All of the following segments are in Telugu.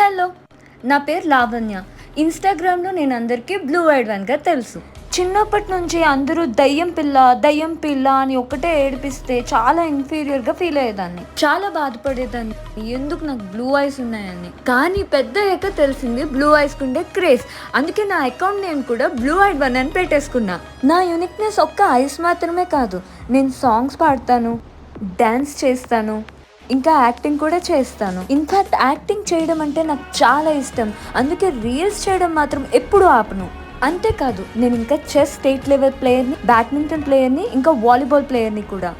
హలో, నా పేరు లావణ్య. ఇన్‌స్టాగ్రామ్‌లో నేను అందరికీ బ్లూ ఐడ్ వన్‌గా తెలుసు. చిన్నప్పటి నుంచి అందరూ దయ్యం పిల్ల, దయ్యం పిల్ల అని ఒకటే ఏడిపిస్తే చాలా ఇన్ఫీరియర్‌గా ఫీల్ అయ్యేదాన్ని. చాలా బాధపడేదాన్ని. ఎందుకు నాకు బ్లూ ఐస్ ఉన్నాయని. కానీ పెద్దయ్యాక తెలిసింది బ్లూ ఐస్‌కి ఉండే క్రేజ్. అందుకే నా అకౌంట్ నేమ్ కూడా బ్లూ ఐడ్ వన్ అని పెట్టేసుకున్నా. నా యూనిక్‌నెస్ ఒక్క ఐస్ మాత్రమే కాదు. నేను సాంగ్స్ పాడతాను, డాన్స్ చేస్తాను, ఇంకా యాక్టింగ్ కూడా చేస్తాను. ఇన్ఫ్యాక్ట్ యాక్టింగ్ చేయడం అంటే నాకు చాలా ఇష్టం. అందుకే రీల్స్ చేయడం మాత్రం ఎప్పుడూ ఆపను. అంతేకాదు, నేను ఇంకా చెస్ స్టేట్ లెవెల్ ప్లేయర్ని, బ్యాడ్మింటన్ ప్లేయర్ని, ఇంకా వాలీబాల్ ప్లేయర్ని కూడా.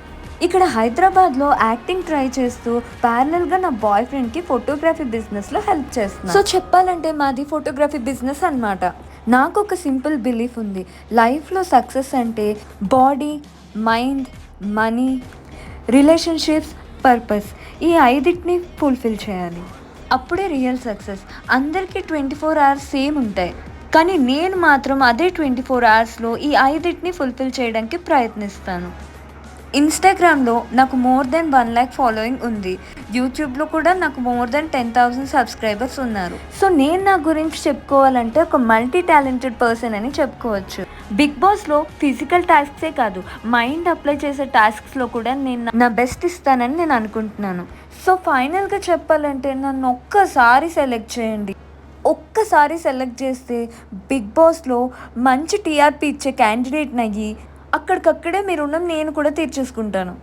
ఇక్కడ హైదరాబాద్లో యాక్టింగ్ ట్రై చేస్తూ ప్యారలల్గా నా బాయ్ ఫ్రెండ్కి ఫోటోగ్రఫీ బిజినెస్లో హెల్ప్ చేస్తున్నాను. సో చెప్పాలంటే మాది ఫోటోగ్రఫీ బిజినెస్ అనమాట. నాకు ఒక సింపుల్ బిలీఫ్ ఉంది. లైఫ్లో సక్సెస్ అంటే body, mind, money, relationships, purpose, ఈ ఐదింటిని ఫుల్ఫిల్ చేయాలి. అప్పుడే రియల్ సక్సెస్. అందరికీ 24 అవర్స్ సేమ్ ఉంటాయి, కానీ నేను మాత్రం అదే 24 అవర్స్లో ఈ ఐదింటిని ఫుల్ఫిల్ చేయడానికి ప్రయత్నిస్తాను. ఇన్‌స్టాగ్రామ్‌లో నాకు మోర్ దెన్ 1 లాక్ ఫాలోయింగ్ ఉంది. యూట్యూబ్‌లో కూడా నాకు మోర్ దెన్ 10,000 సబ్స్క్రైబర్స్ ఉన్నారు. సో నేను నా గురించి చెప్పుకోవాలంటే ఒక మల్టీ టాలెంటెడ్ పర్సన్ అని చెప్పుకోవచ్చు. బిగ్ బాస్‌లో ఫిజికల్ టాస్క్సే కాదు, మైండ్ అప్లై చేసే టాస్క్స్‌లో కూడా నేను నా బెస్ట్ ఇస్తానని నేను అనుకుంటున్నాను. సో ఫైనల్‌గా చెప్పాలంటే నన్ను ఒక్కసారి సెలెక్ట్ చేయండి. ఒక్కసారి సెలెక్ట్ చేస్తే బిగ్ బాస్‌లో మంచి టీఆర్‌పీ ఇచ్చే క్యాండిడేట్‌నయ్యి అక్కడికక్కడే మీ రుణం నేను కూడా తీర్చేసుకుంటాను.